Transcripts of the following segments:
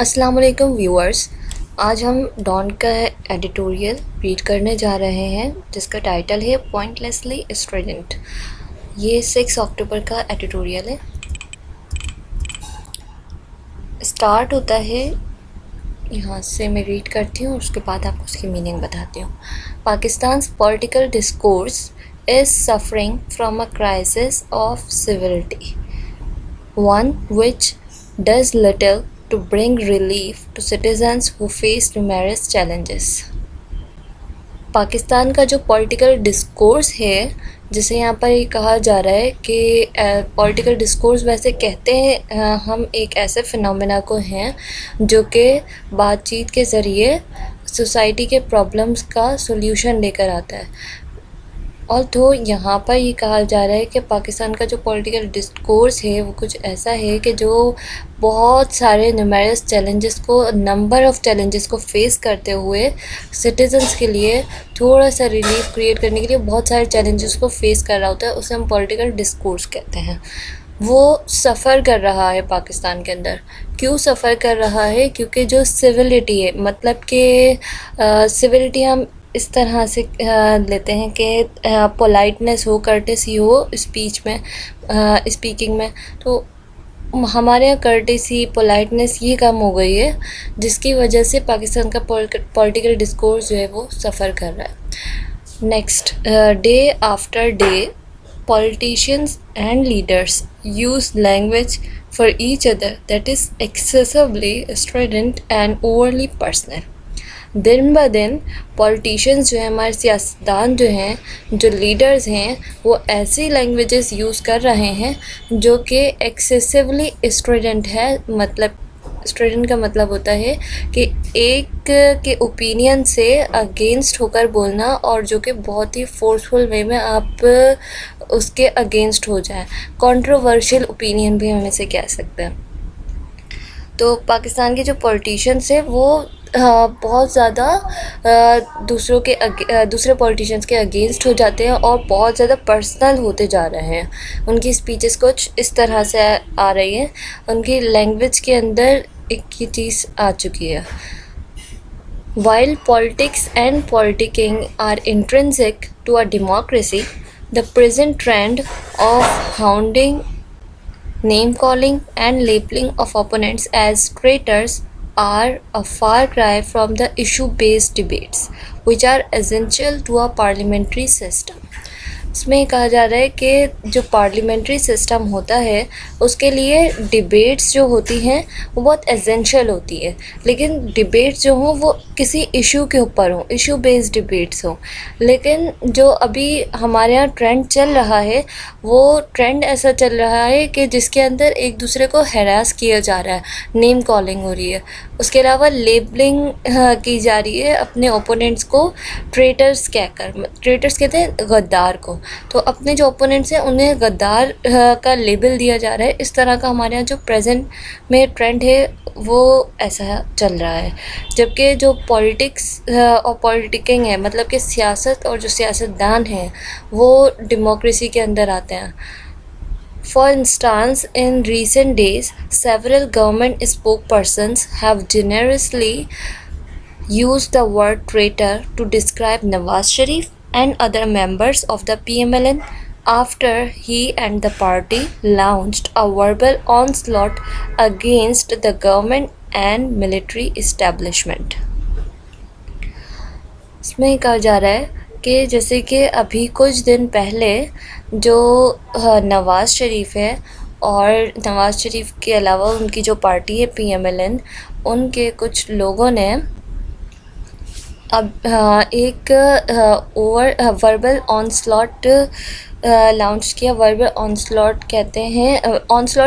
अस्सलाम वालेकुम व्यूअर्स। आज हम डॉन का एडिटोरियल रीड करने जा रहे हैं जिसका टाइटल है पॉइंटलेसली स्ट्रिडेंट। ये 6 अक्टूबर का एडिटोरियल है। स्टार्ट होता है, यहाँ से मैं रीड करती हूँ, उसके बाद आपको उसकी मीनिंग बताती हूँ। Pakistan's political discourse is suffering from a crisis of civility, one which does little to bring relief to citizens who face numerous challenges. Pakistan का जो पॉलिटिकल डिस्कोर्स है, जिसे यहाँ पर ये कहा जा रहा है कि पॉलिटिकल डिस्कोर्स वैसे कहते हैं हम एक ऐसे फिनोमेना को हैं जो कि बातचीत के ज़रिए सोसाइटी के प्रॉब्लम्स का सॉल्यूशन लेकर आता है। और तो यहाँ पर ये कहा जा रहा है कि पाकिस्तान का जो पॉलिटिकल डिस्कोर्स है वो कुछ ऐसा है कि जो बहुत सारे न्यूमेरस चैलेंजेस को, नंबर ऑफ़ चैलेंजेस को फेस करते हुए सिटीजन्स के लिए थोड़ा सा रिलीफ क्रिएट करने के लिए बहुत सारे चैलेंजेस को फेस कर रहा होता है, उसे हम पॉलिटिकल डिस्कोर्स कहते हैं। वो सफ़र कर रहा है पाकिस्तान के अंदर। क्यों सफ़र कर रहा है? क्योंकि जो सिविलिटी है, मतलब कि सिविलिटी हम इस तरह से लेते हैं कि पोलाइटनेस हो, कर्टेसी हो स्पीच में, स्पीकिंग में। तो हमारे यहाँ कर्टेसी, पोलाइटनेस ये कम हो गई है, जिसकी वजह से पाकिस्तान का पॉलिटिकल डिस्कोर्स जो है वो सफ़र कर रहा है। Next, day after day politicians and leaders use language for each other that is excessively strident and overly personal. दिन ब दिन पॉलिटिशियंस जो हैं, हमारे सियासतदान जो हैं, जो लीडर्स हैं, वो ऐसी लैंग्वेजेस यूज़ कर रहे हैं जो कि एक्सेसिवली स्ट्रिडेंट है। मतलब स्ट्रिडेंट का मतलब होता है कि एक के ओपिनियन से अगेंस्ट होकर बोलना, और जो कि बहुत ही फोर्सफुल वे में आप उसके अगेंस्ट हो जाए। कंट्रोवर्शियल ओपिनियन भी हम इसे कह सकते हैं। तो पाकिस्तान के जो पॉलिटिशियंस हैं वो बहुत ज़्यादा दूसरे पॉलिटिशियंस के अगेंस्ट हो जाते हैं और बहुत ज़्यादा पर्सनल होते जा रहे हैं। उनकी स्पीचेस कुछ इस तरह से आ रही है, उनकी लैंग्वेज के अंदर एक ये चीज़ आ चुकी है। While politics and politicking are intrinsic to a democracy, the present trend of hounding, name-calling and labeling of opponents as traitors are a far cry from the issue-based debates, which are essential to a parliamentary system. इसमें कहा जा रहा है कि जो parliamentary system होता है उसके लिए डिबेट्स जो होती हैं वो बहुत एसेंशियल होती है, लेकिन डिबेट्स जो हों वो किसी इशू के ऊपर हों, इशू बेस्ड डिबेट्स हों। लेकिन जो अभी हमारे यहाँ ट्रेंड चल रहा है वो ट्रेंड ऐसा चल रहा है कि जिसके अंदर एक दूसरे को हैरास किया जा रहा है, नेम कॉलिंग हो रही है, उसके अलावा लेबलिंग की जा रही है अपने ओपोनेंट्स को ट्रेटर्स कहकर। ट्रेटर्स कहते हैं गद्दार को। तो अपने जो ओपोनेंट्स हैं उन्हें गद्दार का लेबल दिया जा रहा है। इस तरह का हमारे यहाँ जो प्रेजेंट में ट्रेंड है वो ऐसा चल रहा है। जबकि जो पॉलिटिक्स और पॉलिटिकिंग है, मतलब कि सियासत और जो सियासतदान हैं वो डेमोक्रेसी के अंदर आते हैं। For instance, in recent days, several government spokespersons have generously used the word traitor to describe Nawaz Sharif and other members of the PMLN after he and the party launched a verbal onslaught against the government and military establishment. इसमें कहा जा रहा है कि जैसे कि अभी कुछ दिन पहले जो नवाज़ शरीफ है और नवाज़ शरीफ के अलावा उनकी जो पार्टी है PMLN, उनके कुछ लोगों ने अब एक वर्बल ऑनस्लॉट लॉन्च किया। वर्बल ऑनस्लॉट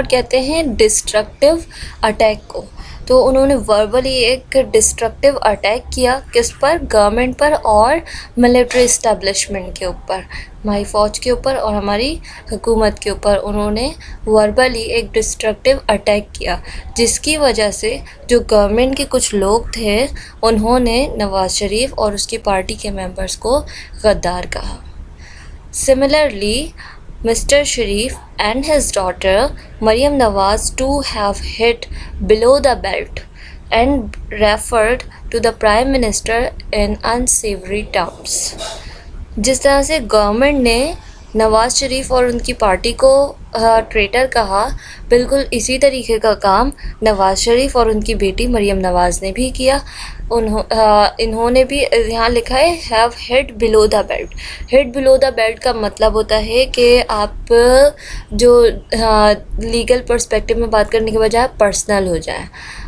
कहते हैं डिस्ट्रक्टिव अटैक को। तो उन्होंने वर्बली एक डिस्ट्रक्टिव अटैक किया, किस पर? गवर्नमेंट पर और मिलिट्री इस्टेब्लिशमेंट के ऊपर, हमारी फ़ौज के ऊपर और हमारी हुकूमत के ऊपर उन्होंने वर्बली एक डिस्ट्रक्टिव अटैक किया, जिसकी वजह से जो गवर्नमेंट के कुछ लोग थे उन्होंने नवाज़ शरीफ और उसकी पार्टी के मेंबर्स को गद्दार कहा। Similarly, Mr. Sharif and his daughter Maryam Nawaz too have hit below the belt, and referred to the Prime Minister in unsavory terms. जिस तरह से गवर्नमेंट ने नवाज़ शरीफ और उनकी पार्टी को ट्रेटर कहा, बिल्कुल इसी तरीके का काम नवाज़ शरीफ और उनकी बेटी मरीम नवाज़ ने भी किया। इन्होंने भी यहाँ लिखा है have head below the belt. Head below the belt का मतलब होता है कि आप जो लीगल पर्सपेक्टिव में बात करने के बजाय पर्सनल हो जाएं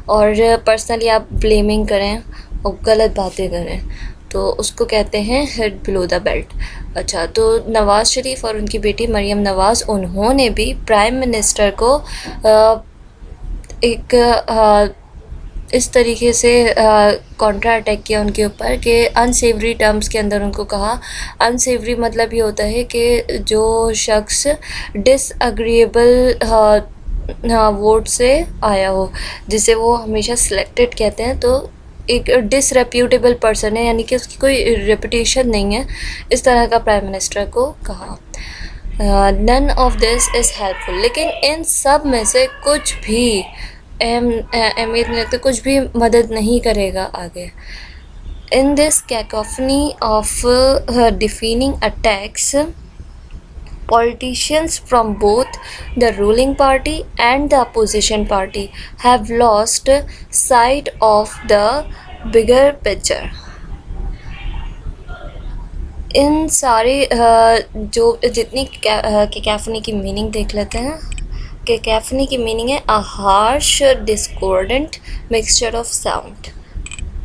और पर्सनली आप ब्लेमिंग करें और गलत बातें करें, तो उसको कहते हैं हेड बिलो द बेल्ट। अच्छा, तो नवाज़ शरीफ और उनकी बेटी मरीम नवाज़, उन्होंने भी प्राइम मिनिस्टर को इस तरीके से कॉन्ट्रा अटैक किया उनके ऊपर कि अनसेवरी टर्म्स के अंदर उनको कहा। अनसेवरी मतलब ये होता है कि जो शख्स डिसअग्रीएबल वोट से आया हो, जिसे वो हमेशा सिलेक्टेड कहते हैं, तो एक डिसरेप्यूटेबल पर्सन है, यानी कि उसकी कोई रेपुटेशन नहीं है, इस तरह का प्राइम मिनिस्टर को कहा। None of this is helpful. लेकिन इन सब में से कुछ भी अहमियत नहीं रखते, कुछ भी मदद नहीं करेगा आगे। In this cacophony of defining attacks, politicians from both the ruling party and the opposition party have lost sight of the bigger picture. इन सारे जो जितनी कैकोफनी की मीनिंग देख लेते हैं। कैकोफनी की मीनिंग है a harsh discordant mixture of sound.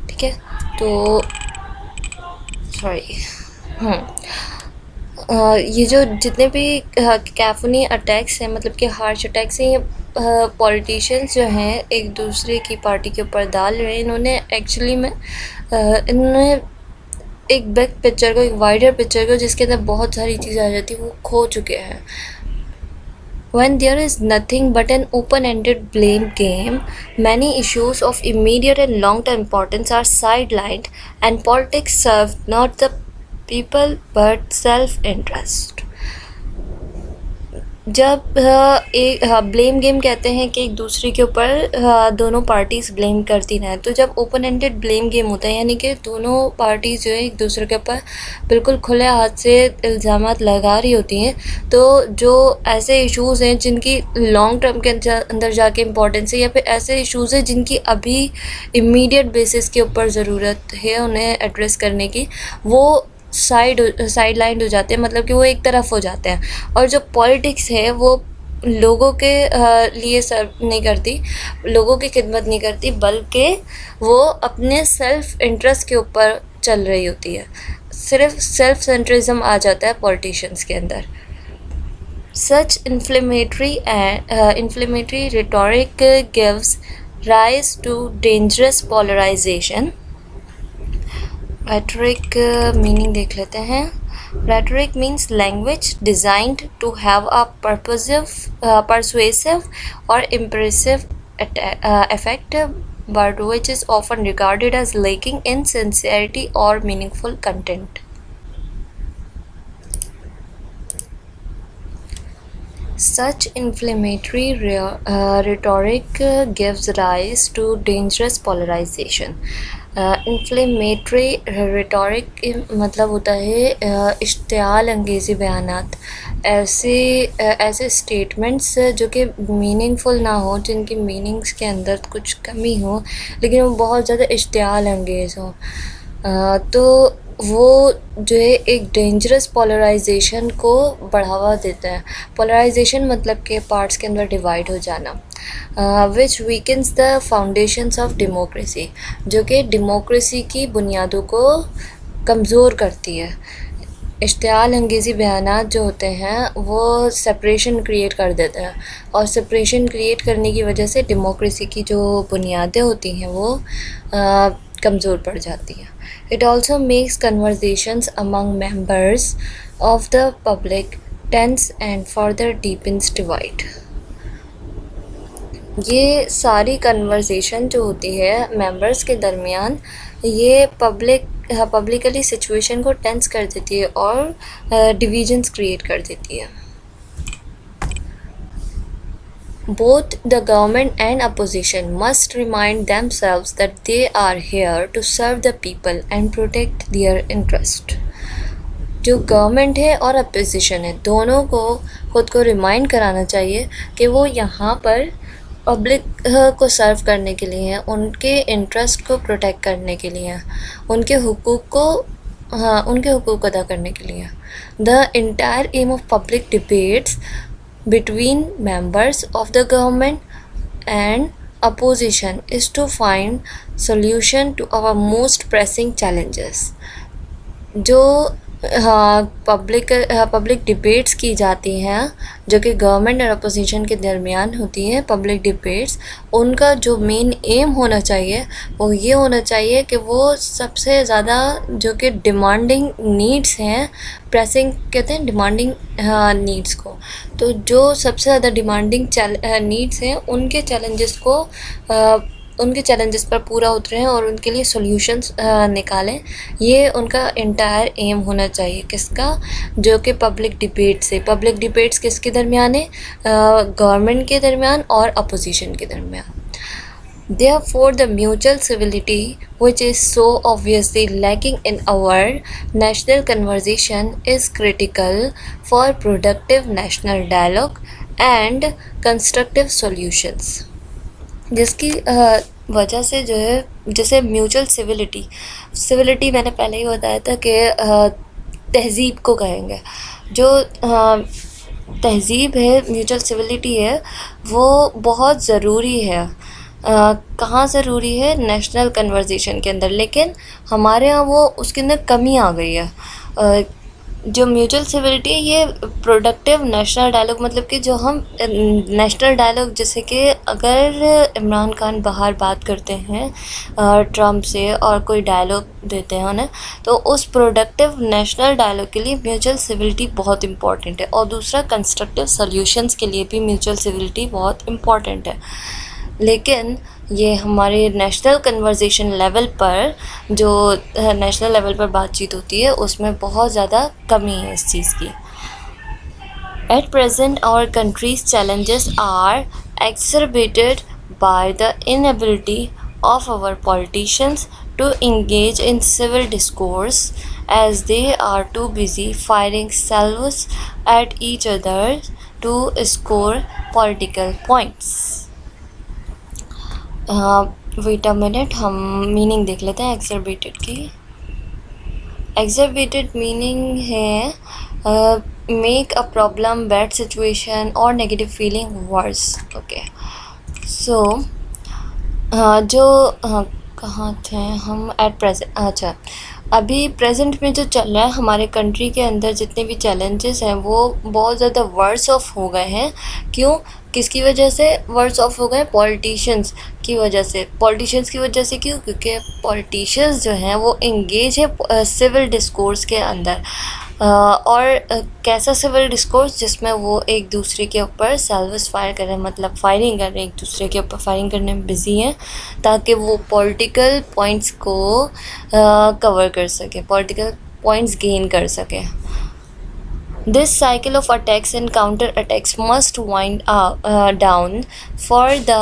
ठीक है, तो सॉरी ये जो जितने भी कैकोफनी अटैक्स हैं, मतलब कि हार्श अटैक्स हैं, ये पॉलिटिशियंस जो हैं एक दूसरे की पार्टी के ऊपर डाल रहे हैं। इन्होंने एक्चुअली में इन्होंने एक बिग पिक्चर को, एक वाइडर पिक्चर को, जिसके अंदर बहुत सारी चीज़ें आ जाती हैं, वो खो चुके हैं। When there is nothing but an open-ended blame game, many issues of immediate and long-term importance are sidelined, and politics serve not the people but self-interest. जब एक ब्लेम गेम कहते हैं कि एक दूसरे के ऊपर दोनों पार्टीज़ ब्लेम करती रहें, तो जब ओपन एंडेड ब्लेम गेम होता है, यानी कि दोनों पार्टीज़ जो है एक दूसरे के ऊपर बिल्कुल खुले हाथ से इल्ज़ामात लगा रही होती हैं, तो जो ऐसे इश्यूज़ हैं जिनकी लॉन्ग टर्म के अंदर जाके इम्पोर्टेंस है, या फिर ऐसे इश्यूज़ हैं जिनकी अभी इमीडिएट बेसिस के ऊपर ज़रूरत है उन्हें एड्रेस करने की, वो साइड लाइन हो जाते हैं, मतलब कि वो एक तरफ हो जाते हैं। और जो पॉलिटिक्स है वो लोगों के लिए सर्व नहीं करती, लोगों की खिदमत नहीं करती, बल्कि वो अपने सेल्फ इंटरेस्ट के ऊपर चल रही होती है। सिर्फ सेल्फ सेंट्रिज्म आ जाता है पॉलिटिशियंस के अंदर। सच inflammatory rhetoric gives rise to dangerous polarization. Rhetoric meaning देख लेते हैं। Rhetoric means language designed to have a persuasive or impressive effect, but which is often regarded as lacking in sincerity or meaningful content. Such inflammatory rhetoric gives rise to dangerous polarization. Inflammatory rhetoric मतलब होता है इश्तियाल अंगेज़ी बयानात, ऐसे statements जो कि meaningful ना हो, जिनकी meanings के अंदर कुछ कमी हो, लेकिन वो बहुत ज़्यादा इश्तियाल अंगेज़ हो, तो वो जो है एक डेंजरस पोलराइजेशन को बढ़ावा देता है। पोलराइजेशन मतलब कि पार्ट्स के अंदर डिवाइड हो जाना। Which weakens the foundations of democracy, जो कि डेमोक्रेसी की बुनियादों को कमज़ोर करती है। इश्तियाल अंगेज़ी बयानात जो होते हैं वो सेपरेशन क्रिएट कर देते हैं, और सेपरेशन क्रिएट करने की वजह से डेमोक्रेसी की जो बुनियादें होती हैं वो कमज़ोर पड़ जाती हैं। It also makes conversations among members of the public tense and further deepens divide. ये सारी कन्वर्सेशन जो होती है मेंबर्स के दरमियान, ये पब्लिकली सिचुएशन को टेंस कर देती है और डिवीजन्स क्रिएट कर देती है। Both the government and opposition must remind themselves that they are here to serve the people and protect their interest. जो गवर्नमेंट है और अपोजिशन है, दोनों को खुद को रिमाइंड कराना चाहिए कि वो यहाँ पर पब्लिक को सर्व करने के लिए हैं, उनके इंटरेस्ट को प्रोटेक्ट करने के लिए हैं, उनके हुकूक अदा करने के लिए। The entire aim of public debates between members of the government and opposition is to find solution to our most pressing challenges। जो पब्लिक डिबेट्स की जाती हैं जो कि गवर्नमेंट और अपोजिशन के दरमियान होती हैं, पब्लिक डिबेट्स, उनका जो मेन एम होना चाहिए वो ये होना चाहिए कि वो सबसे ज़्यादा जो कि डिमांडिंग नीड्स हैं, प्रेसिंग कहते हैं डिमांडिंग नीड्स को, तो जो सबसे ज़्यादा डिमांडिंग नीड्स हैं उनके चैलेंजेस पर पूरा उतरें और उनके लिए सॉल्यूशंस निकालें। ये उनका इंटायर एम होना चाहिए, किसका? जो कि पब्लिक डिबेट्स किसके दरमियान है? गवर्नमेंट के दरमियान और अपोजिशन के दरमियान। Therefore, the mutual civility, which is so obviously lacking in our national conversation, is critical for productive national dialogue and constructive solutions। जिसकी वजह से जो है, जैसे म्यूचुअल सिविलिटी मैंने पहले ही बताया था कि तहज़ीब को कहेंगे। जो तहज़ीब है, म्यूचुअल सिविलिटी है, वो बहुत ज़रूरी है। कहाँ ज़रूरी है? नेशनल कन्वर्सेशन के अंदर, लेकिन हमारे यहाँ वो उसके अंदर कमी आ गई है। जो म्यूचुअल सिविलिटी है ये प्रोडक्टिव नेशनल डायलॉग, मतलब कि जो हम नेशनल डायलॉग, जैसे कि अगर इमरान खान बाहर बात करते हैं ट्रम्प से और कोई डायलॉग देते हैं उन्हें, तो उस प्रोडक्टिव नेशनल डायलॉग के लिए म्यूचुअल सिविलिटी बहुत इम्पॉर्टेंट है। और दूसरा, कंस्ट्रक्टिव सॉल्यूशंस के लिए भी म्यूचुअल सिविलिटी बहुत इम्पॉर्टेंट है। लेकिन ये हमारे नेशनल कन्वर्सेशन लेवल पर, जो नेशनल लेवल पर बातचीत होती है, उसमें बहुत ज़्यादा कमी है इस चीज़ की। At present, our country's challenges are exacerbated by the inability of our politicians to engage in civil discourse, as they are too busy firing salvos at each other to score political points। Wait a minute, हम meaning देख लेते हैं exacerbated की। Exacerbated meaning है make a problem, bad situation और negative feeling worse. Okay, so कहाँ थे हम? At present. अच्छा, अभी प्रेजेंट में जो चल रहा है हमारे कंट्री के अंदर, जितने भी चैलेंजेस हैं वो बहुत ज़्यादा वर्स ऑफ हो गए हैं। क्यों? किसकी वजह से वर्स ऑफ हो गए? पॉलिटिशियंस की वजह से। क्यों? क्योंकि पॉलिटिशियंस जो हैं वो इंगेज है सिविल डिस्कोर्स के अंदर। और कैसा सिविल डिस्कोर्स? जिसमें वो एक दूसरे के ऊपर सेल्वस फायर कर रहे हैं, मतलब फायरिंग कर रहे हैं, एक दूसरे के ऊपर फायरिंग करने में बिजी हैं, ताकि वो पॉलिटिकल पॉइंट्स को कवर कर सके, पॉलिटिकल पॉइंट्स गेन कर सके। This cycle of attacks and counter-attacks must wind down for the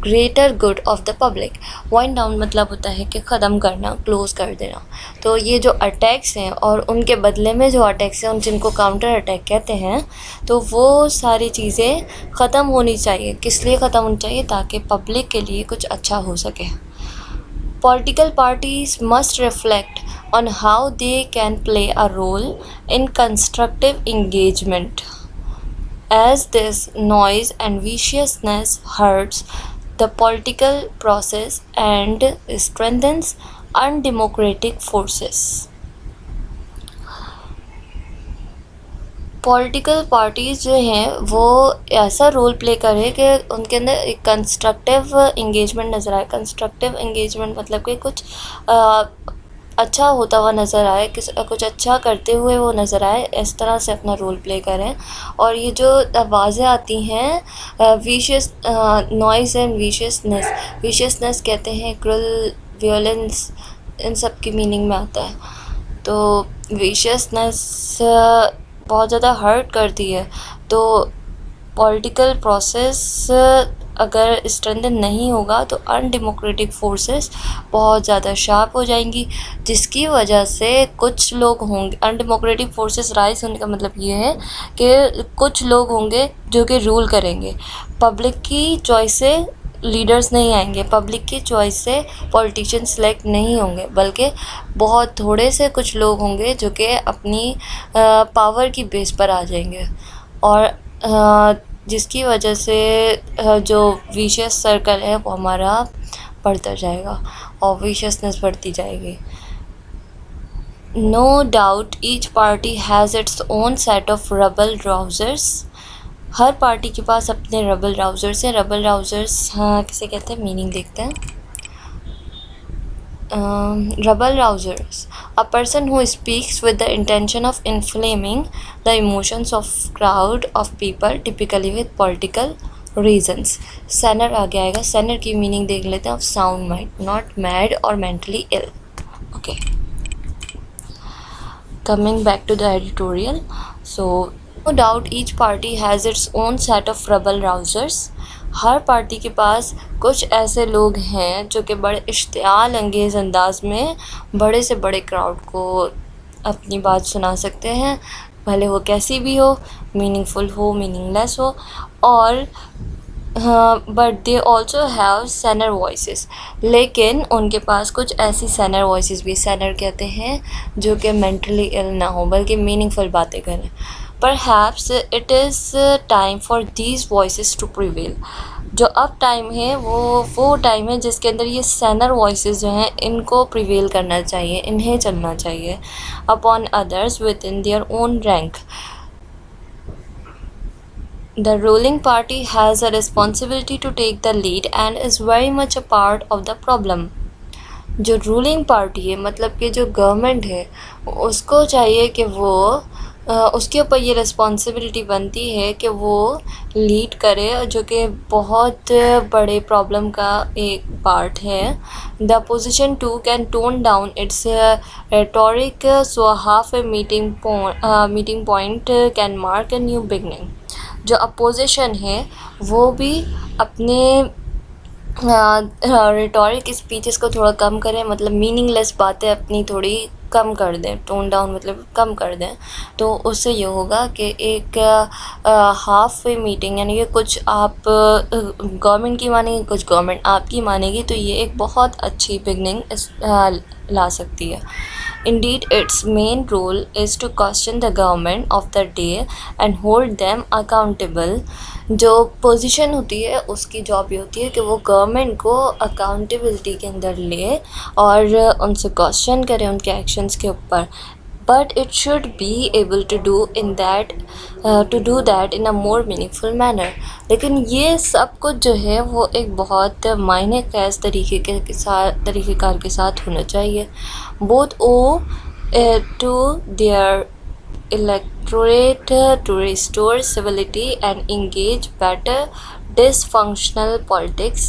greater good of the public। Wind down मतलब होता है कि ख़त्म करना, क्लोज़ कर देना। तो ये जो अटैक्स हैं और उनके बदले में जो अटैक्स हैं, उन जिनको काउंटर अटैक कहते हैं, तो वो सारी चीज़ें ख़त्म होनी चाहिए। किस लिए ख़त्म होनी चाहिए? ताकि पब्लिक के लिए कुछ अच्छा हो सके। Political parties must reflect on how they can play a role in constructive engagement, as this noise and viciousness hurts the political process and strengthens undemocratic forces। Political parties जो हैं वो ऐसा रोल प्ले करें कि उनके अंदर एक constructive engagement नज़र आए। कंस्ट्रक्टिव इंगेजमेंट मतलब कि कुछ अच्छा होता हुआ नज़र आए, कुछ अच्छा करते हुए वो नज़र आए, इस तरह से अपना रोल प्ले करें। और ये जो आवाज़ें आती हैं विशियस नॉइज़ एंड विशियसनेस कहते हैं, क्रूअल, वियोलेंस, इन सब की मीनिंग में आता है। तो विशियसनेस बहुत ज़्यादा हर्ट करती है, तो पॉलिटिकल प्रोसेस अगर स्ट्रेंथन नहीं होगा तो अनडेमोक्रेटिक फोर्सेस बहुत ज़्यादा शार्प हो जाएंगी, जिसकी वजह से कुछ लोग होंगे, अनडेमोक्रेटिक फोर्सेस राइज होने का मतलब ये है कि कुछ लोग होंगे जो कि रूल करेंगे। पब्लिक की चॉइस से लीडर्स नहीं आएंगे, पब्लिक की चॉइस से पॉलिटिशियन सेलेक्ट नहीं होंगे, बल्कि बहुत थोड़े से कुछ लोग होंगे जो कि अपनी पावर की बेस पर आ जाएंगे, और जिसकी वजह से जो विशियस सर्कल है वो हमारा बढ़ता जाएगा और विशियसनेस बढ़ती जाएगी। No doubt each party has its own set of rabble rousers. हर पार्टी के पास अपने रबल राउजर्स हैं। रबल राउजर्स किसे कहते हैं, मीनिंग देखते हैं। Rebel rousers, a person who speaks with the intention of inflaming the emotions of crowd of people, typically with political reasons. Sinner आ गया आएगा। Sinner की मीनिंग देख लेते हैं, of sound mind, not mad or mentally ill. Okay. Coming back to the editorial, so no doubt each party has its own set of rebel rousers. Her party के पास कुछ ऐसे लोग हैं जो कि बड़े इश्तियाल अंगेज़ अंदाज में बड़े से बड़े क्राउड को अपनी बात सुना सकते हैं, भले वो कैसी भी हो, मीनिंगफुल हो, मीनिंगलेस हो। और but they also have saner voices, लेकिन उनके पास कुछ ऐसी सैनर वॉइसेस भी, सैनर कहते हैं जो कि मेंटली इल ना हो बल्कि मीनिंगफुल बातें करें। Perhaps it is time for these voices to prevail. जो अब टाइम है वो टाइम है जिसके अंदर ये सैनर वॉइसेस जो हैं इनको प्रिवेल करना चाहिए, इन्हें चलना चाहिए upon others with in their own rank. The ruling party has a responsibility to take the lead and is very much a part of the problem. जो रूलिंग पार्टी है, मतलब कि जो गवर्नमेंट है, उसको चाहिए कि वो उसके ऊपर ये रिस्पॉन्सिबिलिटी बनती है कि वो लीड करे, जो कि बहुत बड़े प्रॉब्लम का एक पार्ट है। The opposition too can tone down its rhetoric, so half a meeting point can mark a new beginning. जो अपोजिशन है वो भी अपने रेटोरिक स्पीचेस को थोड़ा कम करें, मतलब मीनिंगलेस बातें अपनी थोड़ी कम कर दें, टोन डाउन मतलब कम कर दें। तो उससे ये होगा कि एक हाफ वे मीटिंग, यानी कि कुछ आप गवर्नमेंट की मानेंगे, कुछ गवर्नमेंट आपकी मानेगी, तो ये एक बहुत अच्छी बिगनिंग ला सकती है। Indeed, its main role is to question the government of the day and hold them accountable. जो पोजीशन होती है उसकी जॉब ये होती है कि वो गवर्नमेंट को अकाउंटेबिलिटी के अंदर ले और उनसे क्वेश्चन करे उनके एक्शंस के ऊपर। But it should be able to do that in a more meaningful manner. लेकिन ये सब कुछ जो है वो एक बहुत मायने ख़ास तरीक़ेकार के साथ होना चाहिए। Both owe to their electorate to restore civility and engage better. Dysfunctional politics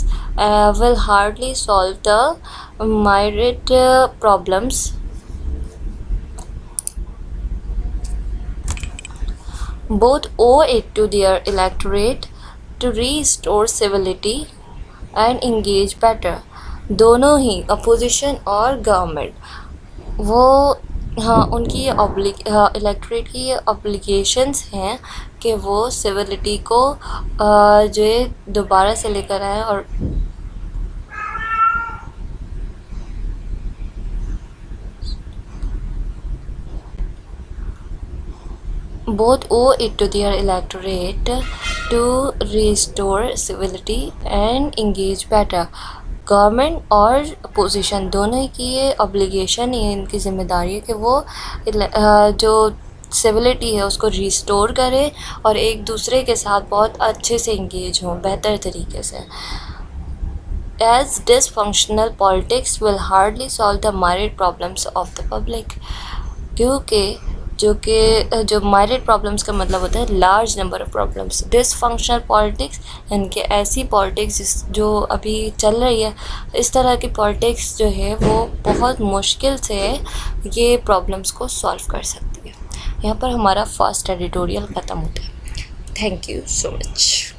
will hardly solve the myriad problems. Both owe it to their electorate to restore civility and engage better. दोनों ही opposition और government वो उनकी electorate की obligations हैं कि वो civility को जो है दोबारा से लेकर आए और both owe it to their electorate to restore civility and engage better. Government और अपोजिशन दोनों की ये ऑब्लिगेशन, ये इनकी ज़िम्मेदारी है कि वो जो सिविलिटी है उसको रिस्टोर करें और एक दूसरे के साथ बहुत अच्छे से इंगेज हों, बेहतर तरीके से। As dysfunctional politics will hardly solve the myriad problems of the public. क्योंकि जो माइरेट प्रॉब्लम्स का मतलब होता है large number of problems. Dysfunctional politics यानी कि ऐसी पॉलिटिक्स जो अभी चल रही है, इस तरह की पॉलिटिक्स जो है वो बहुत मुश्किल से ये प्रॉब्लम्स को सॉल्व कर सकती है। यहाँ पर हमारा फर्स्ट एडिटोरियल ख़त्म होता है। Thank you so much.